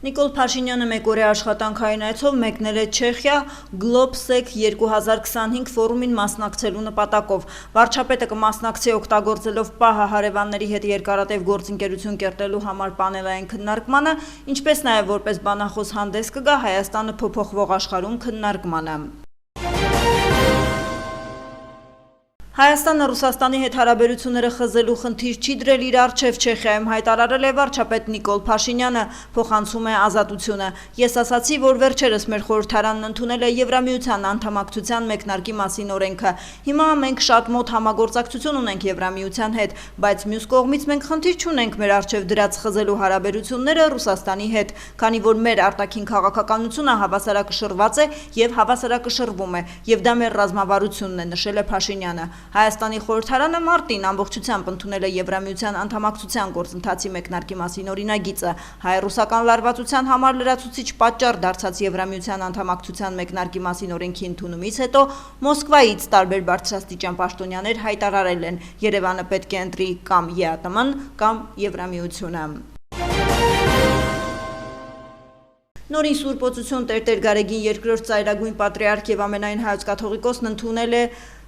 Նիկոլ Փաշինյանը մեկ օրյա աշխատանքային այցով մեկնել է Չեխիա GLOBSEC 2025 ֆորումին մասնակցելու նպատակով։ Վարչապետը կմասնակցի օգտագործելով պահը հարևանների հետ երկարատև գործընկերություն կերտելու համար պանելային քննարկմանը, ինչպես նաև որպես բանախոս հանդես կգա Հայաստանը փոփոխվող աշխարհում քննարկմանը։ Հայաստանը Ռուսաստանի հետ հարաբերությունները խզելու խնդիր չի դրել իր առջև Չեխիայում հայտարարել է վարչապետ Նիկոլ Փաշինյանը, փոխանցում է Ազատությունը։ Ես ասացի, որ վերջերս մեր խորհրդարանն ընդունել է Եվրամիության անդամակցության մեկնարկի մասին օրենքը։ Հիմա մենք շատ մոտ համագործակցություն ունենք Եվրամիության հետ, բայց մյուս կողմից մենք խնդիր չունենք մեր առջև դրած խզելու հարաբերությունները Ռուսաստանի հետ, քանի որ մեր արտաքին քաղաքականությունը հավասարակշռված է եւ հավասարակշռվում է, եւ դա մեր ռազմավարությունն է, նշել է Փաշինյանը։ Հայաստանի խորհրդարանը մարտին ամբողջությամբ ընդունել է Եվրամիության անդամակցության գործընթացի մեկնարկի մասին օրինագիծը։ Հայ-ռուսական լարվածության համար լրացուցիչ պատճառ դարձած Եվրամիության անդամակցության մեկնարկի մասին օրենքի ընդունումից հետո Մոսկվայից տարբեր բարձրաստիճան պաշտոնյաներ հայտարարել են՝ Երևանը պետք է ընտրի կամ ԵԱՏՄ-ն, կամ Եվրամիությունը։ Նորին Սուրբ Օծություն Տեր Գարեգին II ծայրագույն պատրիարք եւ ամենայն հայոց կաթողիկոսն ընդունել է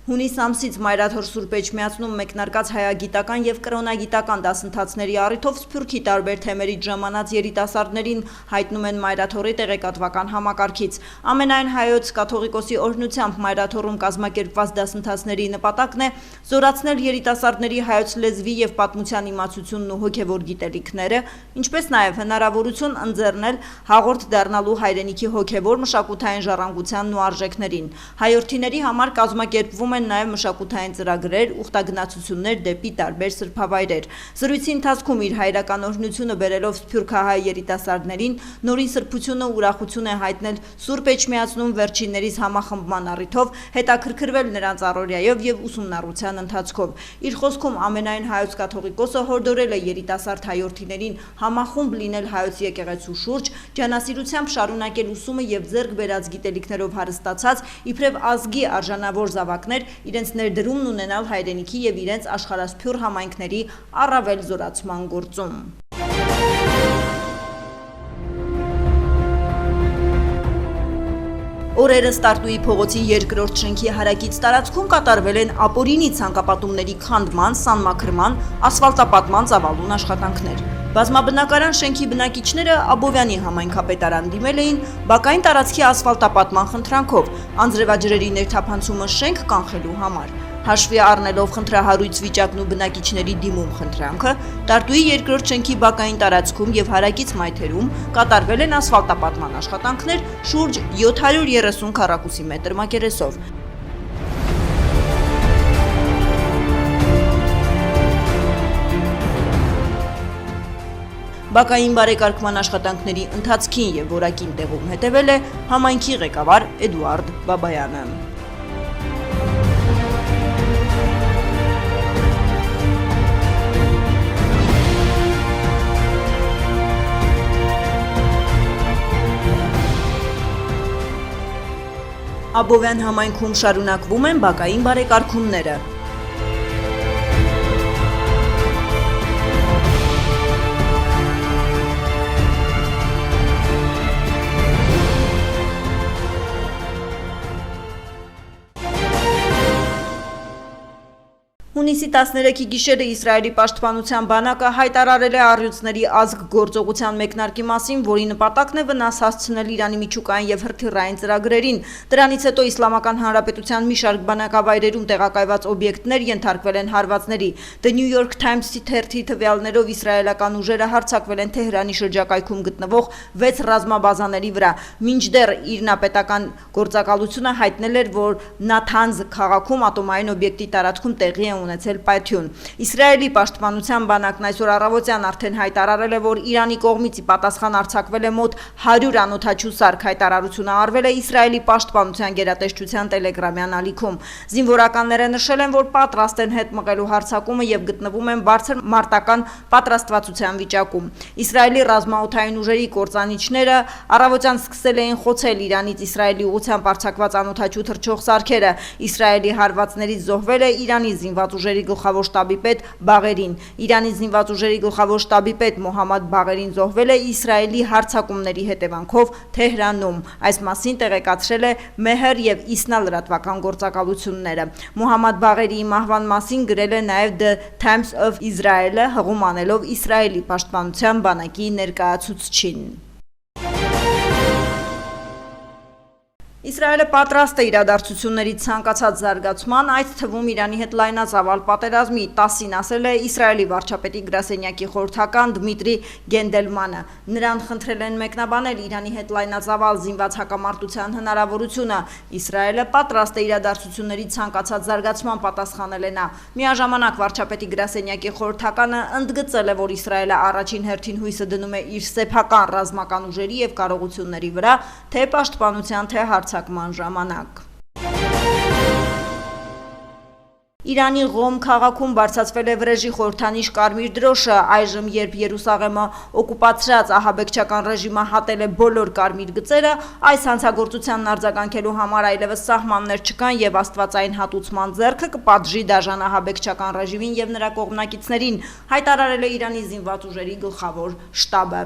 հունիս ամսից Մայրաթոր Սուրբ Էջմիածնում մեկնարկած հայագիտական եւ կրոնագիտական դասընթացների առիթով Սփյուռքի տարբեր թեմերից ժամանած երիտասարդներին հայտնում են Մայրաթորի տեղեկատվական համակարգից։ Ամենայն հայոց կաթողիկոսի օրհնությամբ Մայրաթորում կազմակերպված դասընթացների նպատակն է զորացնել երիտասարդների հայոց լեզվի եւ պատմության իմացությունն ու հոգեվոր գիտելիքները, ինչպես նաեւ հնարավորություն ընձեռնել հաղորդ դառնալու հայրենիքի հոգեվոր մշակութային ժառանգությանն ու արժեքներին։ Հայորդիների համար կազմակերպվում նաև մշակութային ծրագրեր, ուխտագնացություններ դեպի տարբեր սրբավայրեր։ Զրույցի ընթացքում իր հայրական օրհնությունը բերելով սփյուռքահայ երիտասարդներին նորին սրբությունը ուրախություն է հայտնել Սուրբ Էջմիածնում վերջիններիս համախմբման առիթով, հետաքրքրվել նրանց առօրյայով եւ ուսումնառության ընթացքով։ Իր խոսքում ամենայն հայոց կաթողիկոսը հորդորել է երիտասարդ հայորդիներին համախումբ լինել հայոց եկեղեցու շուրջ, ջանասիրությամբ շարունակել ուսումը եւ ձեռք բերած գիտելիքներով հարստացած իբրև ազգի արժանավոր զավակներ իրենց ներդրումն ունենալ հայրենիքի եւ իրենց աշխարհասփյուռ համայնքների առավել զորացման գործում։ Օրերս Տարտուի փողոցի երկրորդ շենքի հարակից տարածքում կատարվել են ապօրինի ցանկապատումների քանդման, սանմաքրման, ասֆալտապատման ծավալուն աշխատանքներ։ Բազմաբնակարան շենքի բնակիչները Աբովյանի համայնքապետարան դիմել էին բակային տարածքի ասֆալտապատման խնդրանքով, անձրևաջրերի ներթափանցումը շենք կանխելու համար։ Հաշվի առնելով խնդրահարույց վիճակն ու բնակիչների դիմում խնդրանքը, Տարտուի երկրորդ շենքի բակային տարածքում եւ հարակից մայթերում կատարվել են ասֆալտապատման աշխատանքներ շուրջ 730 քառակուսի մետր մակերեսով։ Բակային բարեկարգման աշխատանքների ընթացքին եւ որակին տեղում հետևել է համայնքի ղեկավար Էդուարդ Բաբայանը։ Աբովյան համայնքում շարունակվում են բակային բարեկարգումները։ Հունիսի 13-ի գիշերը Իսրայելի պաշտպանության բանակը հայտարարել է առյուծների ազգ գործողության մեկնարկի մասին, որի նպատակն է վնաս հասցնել Իրանի միջուկային եւ հրթիռային ծրագրերին։ Դրանից հետո Իսլամական Հանրապետության մի շարք բանակավայրերում տեղակայված օբյեկտներ ենթարկվել են հարվածների։ The New York Times-ի թերթի թվյալներով իսրայելական ուժերը հարձակվել են Թեհրանի շրջակայքում գտնվող 6 ռազմաբազաների վրա։ Մինչդեռ իրանապետական գործակալությունը հայտնել էր, որ Նաթանզ քաղաքում ատոմային օբյեկտի տարածքում տեղի է ունեցել պայթյուն։ Իսրայելի պաշտպանության բանակն այսօր առավոտյան արդեն հայտարարել է, որ Իրանի կողմից ի պատասխան արձակվել է մոտ 100 անօդաչու սարք։ Հայտարարությունը արվել է Իսրայելի պաշտպանության գերատեսչության տելեգրամյան ալիքում։ Զինվորականները նշել են, որ պատրաստ են հետ մղելու հարձակումը եւ գտնվում են բարձր մարտական պատրաստվածության վիճակում։ Իսրայելի ռազմաօդային ուժերի կործանիչները առավոտյան սկսել էին խոցել Իրանից Իսրայելի ուղղությամբ արձակված անօդաչու թռչող սարքերը։ Իսրայելի հարվածներից զոհվել է Իրանի զինված ուժերի գլխավոր շտաբի պետ Բաղերին։ Իրանի զինված ուժերի գլխավոր շտաբի պետ Մոհամմադ Բաղերին զոհվել է Իսրայելի հարձակումների հետևանքով Թեհրանում։ Այս մասին տեղեկացրել է Մեհր եւ Իսնա լրատվական գործակալությունները։ Մոհամմադ Բաղերիի մահվան մասին գրել է նաեւ The Times of Israel-ը, հղում անելով Իսրայելի պաշտպանության բանակի ներկայացուցչին։ Իսրայելը պատրաստ է իրադարձությունների ցանկացած զարգացման, այդ թվում Իրանի հետ լայնածավալ պատերազմի, 10-ին ասել է Իսրայելի վարչապետի գրասենյակի խորհրդական Դմիտրի Գենդելմանը։ Նրան խնդրել են մեկնաբանել Իրանի հետ լայնածավալ զինված հակամարտության հնարավորությունը։ Իսրայելը պատրաստ է իրադարձությունների ցանկացած զարգացման պատասխանել է նա։ Միաժամանակ վարչապետի գրասենյակի խորհրդականը ընդգծել է, որ Իսրայելը առաջին հերթին հույսը դնում է իր սեփական ռազմական ուժերի եւ կարողությունների վրա, թե պաշտպանության, թե հարձակման ժամանակ։ Իրանի Ղոմ քաղաքում բարձրացվել է վրեժի խորհրդանիշ կարմիր դրոշը, այժմ երբ Երուսաղեմը օկուպացրած ահաբեկչական ռեժիմը հատել է բոլոր կարմիր գծերը, այս հանցագործությանն արձագանքելու համար այլևս սահմաններ չկան եւ աստվածային հատուցման ձեռքը կպատժի դաժան ահաբեկչական ռեժիմին եւ նրա կողմնակիցներին, հայտարարել է Իրանի զինված ուժերի գլխավոր շտաբը։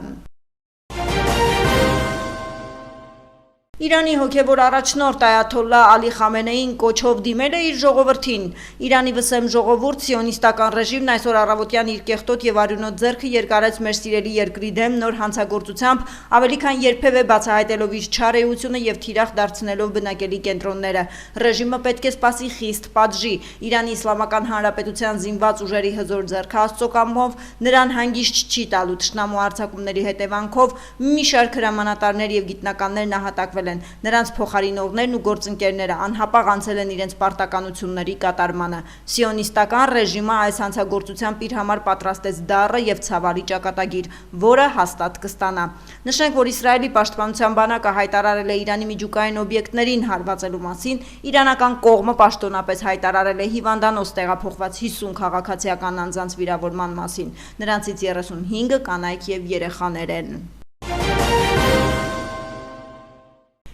Իրանի հոգևոր առաջնորդ Այաթոլլա Ալի Խամենեին կոչով դիմել է իր ժողովրդին։ Իրանի վսեմ ժողովուրդ, սիոնիստական ռեժիմն այսօր առավոտյան իր կեղտոտ եւ արյունոտ ձեռքը երկարեց մեր սիրելի երկրի դեմ նոր հանցագործությամբ, ավելի քան երբևէ բացահայտելով իր չար էությունը եւ թիրախ դարձնելով բնակելի կենտրոնները։ Ռեժիմը պետք է սպասի խիստ պատժի։ Իրանի Իսլամական Հանրապետության զինված ուժերի հզոր ձեռքը Աստծո կամքով նրան հանգիստ չի տալու թշնամու հարձակումների հետևանքով մի շարք հրամանատարներ եւ գիտնականներ նահատակվել են։ Նրանց փոխարինողներն ու գործընկերները անհապաղ անցել են իրենց պարտականությունների կատարմանը։ Սիոնիստական ռեժիմը այս հանցագործությամբ իր համար պատրաստեց դառը եւ ցավալի ճակատագիր, որը հաստատ կստանա։ Նշենք, որ Իսրայելի պաշտպանության բանակը հայտարարել է Իրանի միջուկային օբյեկտներին հարվածելու մասին, իրանական կողմը պաշտոնապես հայտարարել է հիվանդանոց տեղափոխված 50 քաղաքացիական անձանց վիրավորման մասին։ Նրանցից 35-ը կանայք եւ երեխաներ են։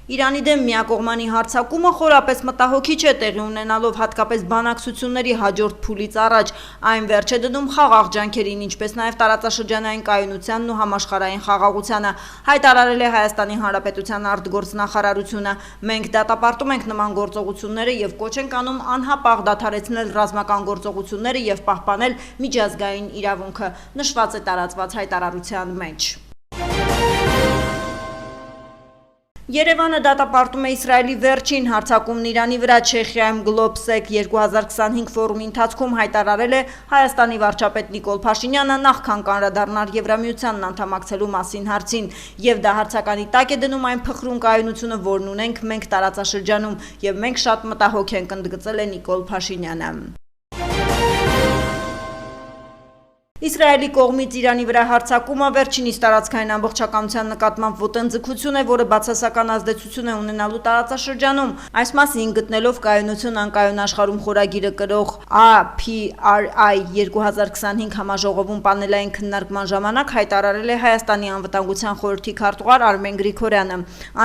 Իրանի դեմ միակողմանի հարձակումը խորապես մտահոգիչ է, տեղի ունենալով հատկապես բանակցությունների հաջորդ փուլից առաջ, այն վերջ է դնում խաղաղ ջանքերին, ինչպես նաև տարածաշրջանային կայունությանն ու համաշխարհային խաղաղությանը, հայտարարել է Հայաստանի Հանրապետության արտգործնախարարությունը։ Մենք դատապարտում ենք նման գործողությունները եւ կոչ ենք անում անհապաղ դադարեցնել ռազմական գործողությունները եւ պահպանել միջազգային իրավունքը, նշված է տարածված հայտարարության մեջ։ Երևանը դատապարտում է Իսրայելի վերջին հարձակումն Իրանի վրա։ Չեխիայում Գլոբսեկ 2025 ֆորումի ընթացքում հայտարարել է Հայաստանի վարչապետ Նիկոլ Փաշինյանը նախքան կանրադառնար Եվրամիությանն անդամակցելու մասին հարցին, եւ դա հարցականի տակ է դնում այն փխրուն կայունությունը, որն ունենք մենք տարածաշրջանում, եւ մենք շատ մտահոգ ենք, ընդգծել է Նիկոլ Փաշինյանը։ Իսրայելի կողմից Իրանի վրա հարձակումը վերջինիս տարածքային ամբողջականության նկատմամբ ոտնձգություն է, որը բացասական ազդեցություն է ունենալու տարածաշրջանում։ Այս մասին գտնելով կայունություն անկայուն աշխարհում խորագիրը կրող APRI 2025 համաժողովում պանելային քննարկման ժամանակ հայտարարել է Հայաստանի անվտանգության խորհրդի քարտուղար Արմեն Գրիգորյանը,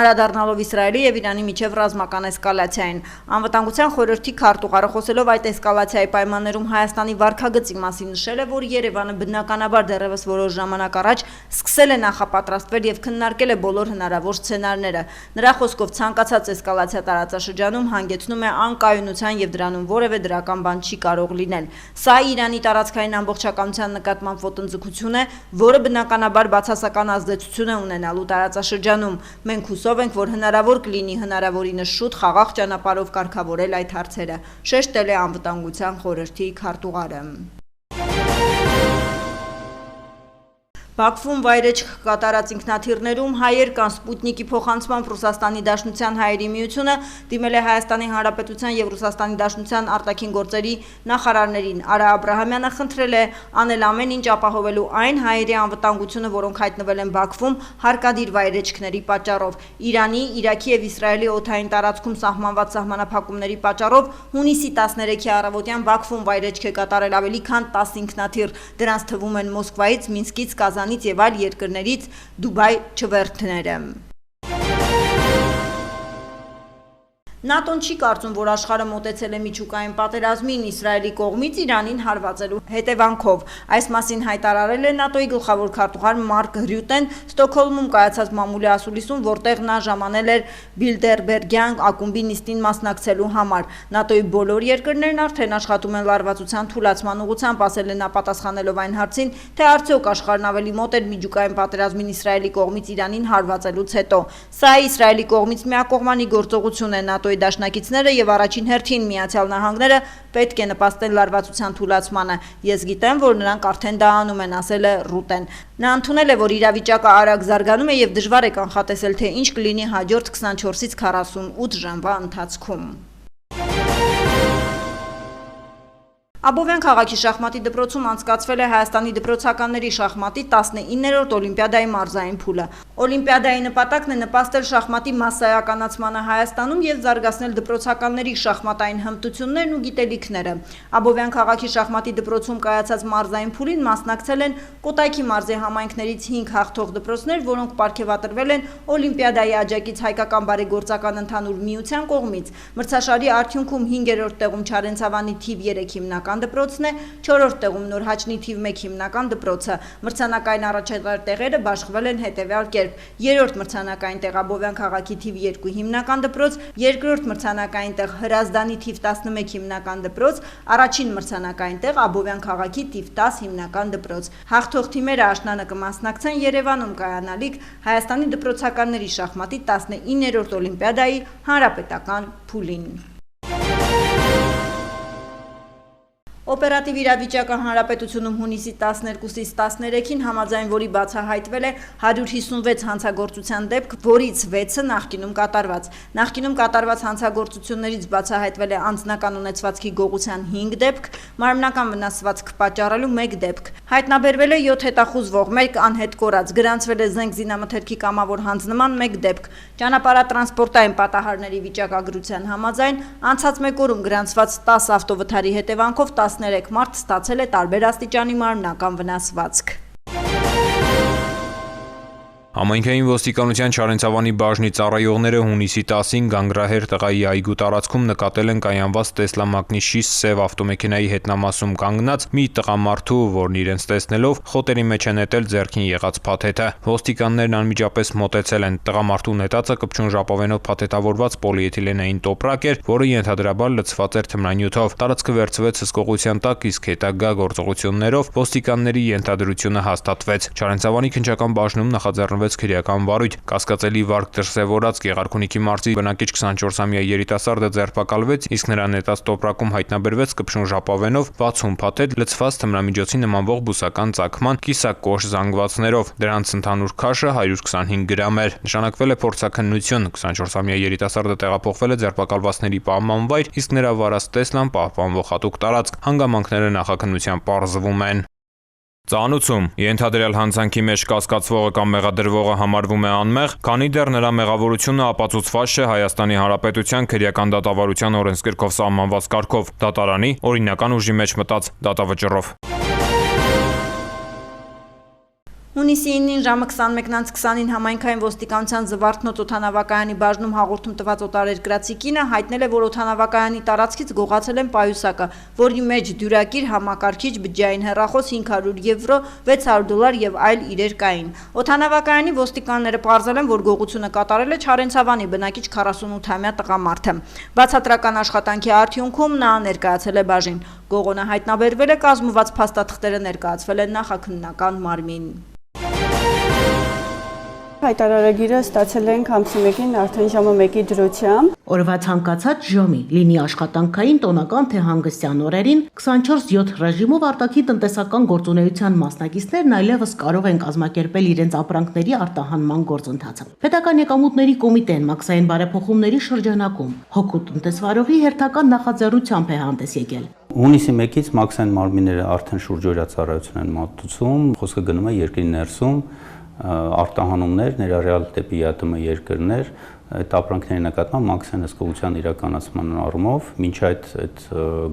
անդրադառնալով Իսրայելի եւ Իրանի միջև ռազմական էսկալացիային։ Անվտանգության խորհրդի քարտուղարը խոսելով այդ էսկալացիայի պայմաններում Հայաստանի վարքագծի մասին նշել է, որ Երևանը բնականաբար դեռևս որոշ ժամանակ առաջ սկսել է նախապատրաստվել եւ քննարկել է բոլոր հնարավոր սցենարները։ Նրա խոսքով ցանկացած էսկալացիա տարածաշրջանում հանգեցնում է անկայունության եւ դրանում որևէ դրական բան չի կարող լինել։ Սա Իրանի տարածքային ամբողջականության նկատմամբ ոտնձգություն է, որը բնականաբար բացասական ազդեցություն է ունենալու տարածաշրջանում։ Մենք հուսով ենք, որ հնարավոր կլինի հնարավորինս շուտ խաղաղ ճանապարհով կարգավորել այդ հարցերը, շեշտել է անվտանգության խորհրդի քարտուղարը։ Բաքվում վայրեջք կատարած ինքնաթիռներում հայեր կան։ Սպուտնիկի փոխանցմամբ Ռուսաստանի Դաշնության հայերի միությունը դիմել է Հայաստանի Հանրապետության եւ Ռուսաստանի Դաշնության արտաքին գործերի նախարարներին։ Արա Աբրահամյանը խնդրել է անել ամեն ինչ ապահովելու այն հայերի անվտանգությունը, որոնք հայտնվել են Բաքվում հարկադիր վայրեջքների պատճառով։ Իրանի, Իրաքի եւ Իսրայելի օդային տարածքում սահմանված սահմանափակումների պատճառով հունիսի 13-ի առավոտյան Բաքվում վայրեջք է կատարել ավելի քան 10 ինքնաթիռ։ Դրանց թվում են Մոսկվայից, Մինսկից, Կազանից եւ այլ երկրներից Դուբայ չվերթները։ ՆԱՏՕ-ն չի կարծում, որ աշխարհը մոտեցել է միջուկային պատերազմին Իսրայելի կողմից Իրանին հարվածելու հետևանքով։ Այս մասին հայտարարել է ՆԱՏՕ-ի գլխավոր քարտուղար Մարկ Ռյուտեն Ստոկհոլմում կայացած մամուլի ասուլիսում, որտեղ նա ժամանել էր Բիլդերբերգյան ակումբի նիստին մասնակցելու համար։ ՆԱՏՕ-ի բոլոր երկրներն արդեն աշխատում են լարվածության թուլացման ուղղությամբ, ասել է նա պատասխանելով այն հարցին, թե արդյոք աշխարհն ավելի մոտ էր միջուկային պատերազմին Իսրայելի կողմից Իրանին հարվածելուց հետո։ Սա Իսրայելի կողմից միակողմանի գործողություն է, ՆԱՏՕ-ի դաշնակիցները եւ առաջին հերթին Միացյալ Նահանգները պետք է նպաստեն լարվածության թուլացմանը։ Ես գիտեմ, որ նրանք արդեն դա անում են, ասել է Ռուտեն։ Նա ընդունել է, որ իրավիճակը արագ զարգանում է եւ դժվար է կանխատեսել, թե ինչ կլինի հաջորդ 24-ից 48 ժամվա ընթացքում։ Աբովյան քաղաքի շախմատի դպրոցում անցկացվել է Հայաստանի դպրոցականների շախմատի 19-րդ օլիմպիադայի մարզային փուլը։ Օլիմպիադայի նպատակն է նպաստել շախմատի մասսայականացմանը Հայաստանում եւ զարգացնել դպրոցականների շախմատային հմտություններն ու գիտելիքները։ Աբովյան քաղաքի շախմատի դպրոցում կայացած մարզային փուլին մասնակցել են Կոտայքի մարզի համայնքներից 5 հաղթող դպրոցներ, որոնք պարգևատրվել են Օլիմպիադայի աջակից Հայկական բարեգործական ընդհանուր միության կողմից։ Մրցաշարի արդյունքում 5-րդ տեղում Չարենցավանի թիվ 3 հիմնական դպրոցն է, 4-րդ տեղում Նորհաչնի թիվ 1 հիմնական դպրոցը։ Մրցանակային առաջատար տեղերը բաշխվել են հետևյալ կերպ. 3-րդ մրցանակային տեղ Աբովյան քաղաքի թիվ 2 հիմնական դպրոց, 2-րդ մրցանակային տեղ Հրազդանի թիվ 11 հիմնական դպրոց, առաջին մրցանակային տեղ Աբովյան քաղաքի թիվ 10 հիմնական դպրոց։ Հաղթող թիմերը աշնանը կմասնակցեն Երևանում կայանալիք Հայաստանի դպրոցականների շախմատի 19-րդ օլիմպիադայի հանրապետական փուլին։ Օպերատիվ իրավիճակը հանրապետությունում հունիսի 12-ից 13-ին համաձայն որի բացահայտվել է 156 հանցագործության դեպք, որից 6-ը նախկինում կատարված։ Նախկինում կատարված հանցագործություններից բացահայտվել է անձնական ունեցվածքի գողության 5 դեպք, մարմնական վնասվածք պատճառելու 1 դեպք։ Հայտնաբերվել է 7 հետախուզվող, 1 անհետ կորած, գրանցվել է զենք զինամթերքի կամավոր հանձնման 1 դեպք։ Ճանապարհատրանսպորտային պատահարների վիճակագրության համաձայն անցած 1 օրում գրանցված 10 ավտովթարի հետևանքով 13 մարդ ստացել է տարբեր աստիճանի մարմնական վնասվածք։ Համայնքային ոստիկանության Չարենցավանի բաժնի ծառայողները հունիսի 10-ին Գանգրահեր տղայի այգու տարածքում նկատել են կայանված Տեսլա մագնիշի սև ավտոմեքենայի հետնամասում կանգնած մի տղամարդու, որն իրենց տեսնելով խոտերի մեջ է նետել ձեռքին եղած փաթեթը։ Ոստիկաններն անմիջապես մոտեցել են։ Տղամարդու նետածը կպչուն ժապավենով փաթեթավորված պոլիէթիլենային տոպրակ էր, որը ենթադրաբար լցված էր թմրանյութով։ Տարածքը վերցվեց հսկողության տակ, իսկ հետագա գործողություններով ոստիկանների ենթադրությունը հաստատվեց։ Չարենցավանի քննչական բաժնում նախաձեռնվեց քրեական վարույթ։ Կասկածելի վարք դրսևորած Գեղարքունիքի մարզի բնակիչ 24-ամյա երիտասարդը ձերբակալվեց, իսկ նրա նետած տոպրակում հայտնաբերվեց կպչուն ժապավենով 60 փաթեթ լցված թմրամիջոցի նմանվող բուսական ծագման կիսակոշ զանգվածներով։ Դրանց ընդհանուր քաշը 125 գրամ էր։ Նշանակվել է փորձաքննություն։ 24-ամյա երիտասարդը տեղափոխվել է ձերբակալվածների պահմանվայր, իսկ նրա վարած Տեսլան պահպանվող հատուկ տարածք։ Հանգամանքները նախաքննության պարզվում են։ Ծանուցում ենթադրյալ հանցանքի մեջ կասկածվողը կամ մեղադրվողը համարվում է անմեղ, քանի դեռ նրա մեղավորությունը ապացուցված չէ Հայաստանի Հանրապետության քրեական դատավարության օրենսգրքով սահմանված կարգով, դատարանի օրինական ուժի մեջ մտած դատավճռով։ Հունիսի 9-ին ժամը 21:20-ին համայնքային ոստիկանության Զվարթնոց օդանավակայանի բաժնում հաղորդում տված օտարերկրացի կինը հայտնել է, որ օդանավակայանի տարածքից գողացել են պայուսակը, որի մեջ դյուրակիր, համակարգիչ, բջջային հեռախոս, 500 եվրո, $600 եւ այլ իրեր կային։ Օդանավակայանի ոստիկանները պարզել են, որ գողությունը կատարել է Չարենցավանի բնակիչ 48-ամյա տղամարդը։ Բացատրական աշխատանքի արդյունքում նա ներկայացել է բաժին։ Գողոնը հայտնաբերվել է, կազմված փաստաթղթերը ներկայացվել են նախաքննական մարմին։ Հայտարարագիրը ստացել ենք ամսի 1-ին արդեն ժամը 1-ի դրությամբ։ Օրվա ցանկացած ժամի, լինի աշխատանքային, տոնական թե հանգստյան օրերին 24/7 ռեժիմով արտաքին տնտեսական գործունեության մասնակիցներն այլևս կարող են կազմակերպել իրենց ապրանքների արտահանման գործընթացը։ Պետական եկամուտների կոմիտեն մաքսային բարեփոխումների շրջանակում հոգու տնտեսվարողի հերթական նախաձեռնությամբ է հանդես եկել։ Հունիսի 1-ից մաքսային մարմինները արդեն շուրջօրյա ծառայություն են մատուցում, խոսքը գնում է երկրի ներսում արտահանումներ, ներառյալ դեպի ԵԱՏՄ երկրներ, այդ ապրանքների նկատմամբ մաքսային հսկողության իրականացման առումով մինչ այդ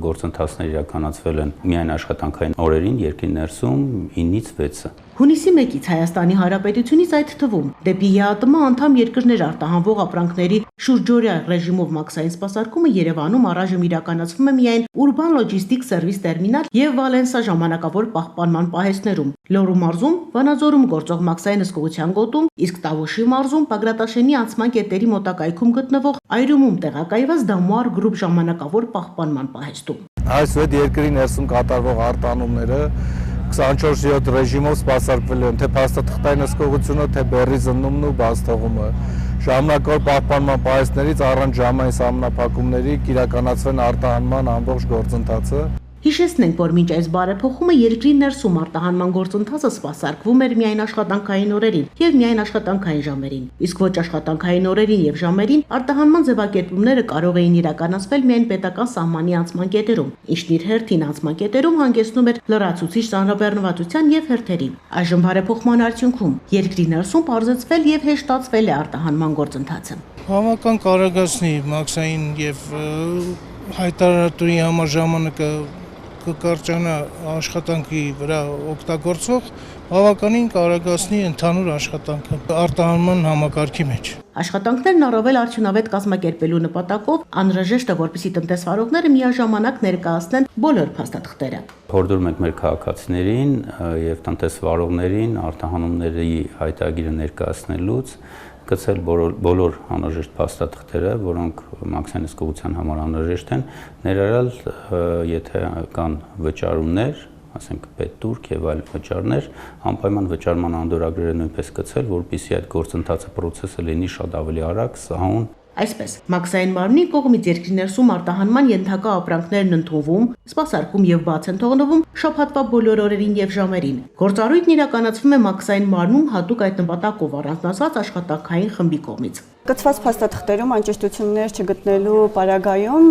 գործընթացները իրականացվել են միայն աշխատանքային օրերին երկրի ներսում 9-ից 6-ը։ Հունիսի 1-ից Հայաստանի Հանրապետությունից այդ թվում դեպի ԵԱՏՄ անդամ երկրներ արտահանվող ապրանքների շուրջօրյա ռեժիմով մաքսային սպասարկումը Երևանում առայժմ իրականացվում է միայն Urban Logistics Service Terminal եւ Վալենսա ժամանակավոր պահպանման պահեստներում, Լոռու մարզում, Վանաձորում գործող մաքսային հսկողության գոտում, իսկ Տավուշի մարզում Բագրատաշենի անցման կետերի մոտակայքում գտնվող Այրումում տեղակայված Դամուար գրուպ ժամանակավոր պահպանման պահեստում։ Այս վետ երկրի ներսում կատարվող արտահանումները 24/7 ռեժիմով սպասարկվել են թե փաստաթղթային հսկողությունը, թե բեռի զննումն ու բաց թողումը։ Ժամանակավոր պահպանման պահեստներից առանց ժամային սահմանափակումների կիրականացվեն արտահանման ամբողջ գործընթացը։ Հիշեցնենք, որ մինչ այս բարեփոխումը երկրի ներսում արտահանման գործընթացը սպասարկվում էր միայն աշխատանքային օրերին եւ միայն աշխատանքային ժամերին, իսկ ոչ աշխատանքային օրերին եւ ժամերին արտահանման ձևակերպումները կարող էին իրականացվել միայն պետական սահմանի անցման կետերում, ինչն իր հերթին անցման կետերում հանգեցնում էր լրացուցիչ ծանրաբեռնվածության եւ հերթերի։ Այժմ բարեփոխման արդյունքում երկրի ներսում բարձրացվել եւ հեշտացվել է արտահանման գործընթացը։ Բավական կարագացնի մաքսային եւ հայտարարատուի համար ժամանակը կկարճանա աշխատանքի վրա օգտագործող բավականին կարագացնի ընդհանուր աշխատանքը արտահանման համակարգի մեջ։ Աշխատանքներն առավել արդյունավետ կազմակերպելու նպատակով անհրաժեշտ է, որպեսզի տնտեսվարողները միաժամանակ ներկայացնեն բոլոր փաստաթղթերը։ Հորդորում ենք մեր քաղաքացիներին եւ տնտեսվարողներին արտահանումների հայտագիրը ներկայացնելուց գցել բոլոր անհրաժեշտ փաստաթղթերը, որոնք մաքսային հսկողության համար անհրաժեշտ են, ներառյալ եթե կան վճարումներ, ասենք պետտուրք եւ այլ վճարներ, անպայման վճարման անդորրագրերը նույնպես գցել, որպեսզի այդ գործընթացը process-ը լինի շատ ավելի արագ, սահուն։ Այսպես, մաքսային մարմնի կողմից երկրի ներսում արտահանման ենթակա ապրանքներն ընդունվում, սպասարկում եւ բաց են թողնվում շաբաթվա բոլոր օրերին եւ ժամերին։ Գործառույթն իրականացվում է մաքսային մարմնում հատուկ այդ նպատակով առանձնացված աշխատանքային խմբի կողմից։ Կցված փաստաթղթերում անճշտություններ չգտնելու պարագայում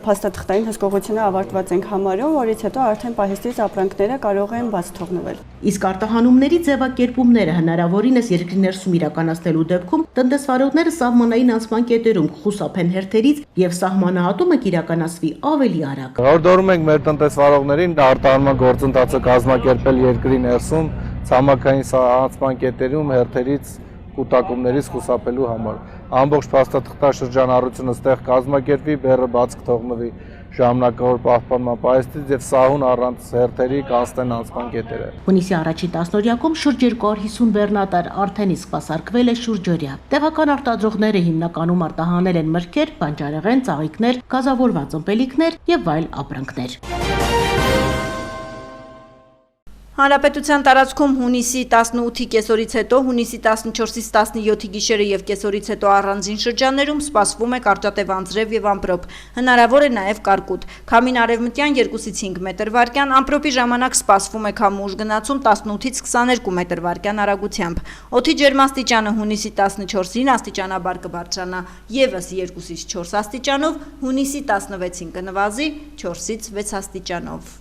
փաստաթղթային հսկողությունը ավարտված ենք համարում, որից հետո արդեն պահեստից ապրանքները կարող են բաց թողնվել։ Իսկ արտահանումների ձևակերպումները հնարավորինս երկրի ներսում իրականացնելու դեպքում տնտեսվարողները սահմանային անցման կետերում կխուսափեն հերթերից եւ սահմանահատումը կիրականացվի ավելի արագ։ Հորդորում ենք մեր տնտեսվարողներին արտահանման գործընթացը կազմակերպել երկրի ներսում ցամաքային անցման կետերում հերթերից կուտակումներից խուսափելու համար։ Ամբողջ փաստաթղթաշրջանառությունը ստեղ կազմակերպվի, բեռը բաց կթողնվի ժամանակավոր պահպանման պահեստից եւ սահուն առանց հերթերի կանցնեն անցման կետերը։ Հունիսի առաջին տասնօրյակում շուրջ 250 բեռնատար արդեն իսկ սպասարկվել է շուրջօրյա։ Տեղական արտադրողները հիմնականում արտահանել են մրգեր, բանջարեղեն, ծաղիկներ, գազավորված ըմպելիքներ եւ այլ ապրանքներ։ Հանրապետության տարածքում հունիսի 18-ի կեսօրից հետո, հունիսի 14-ից 17-ի գիշերը եւ կեսօրից հետո առանձին շրջաններում սպասվում է կարճատև անձրև եւ ամպրոպ։ Հնարավոր է նաեւ կարկուտ։ Քամին արևմտյան 2-ից 5 մետր/վայրկյան, ամպրոպի ժամանակ սպասվում է քամու ուժ գնացում 18-ից 22 մետր/վայրկյան արագությամբ։ Օդի ջերմաստիճանը հունիսի 14-ին աստիճանաբար կբարձրանա եւս 2-ից 4 աստիճանով, հունիսի 16-ին կնվազի 4-ից 6 աստիճանով։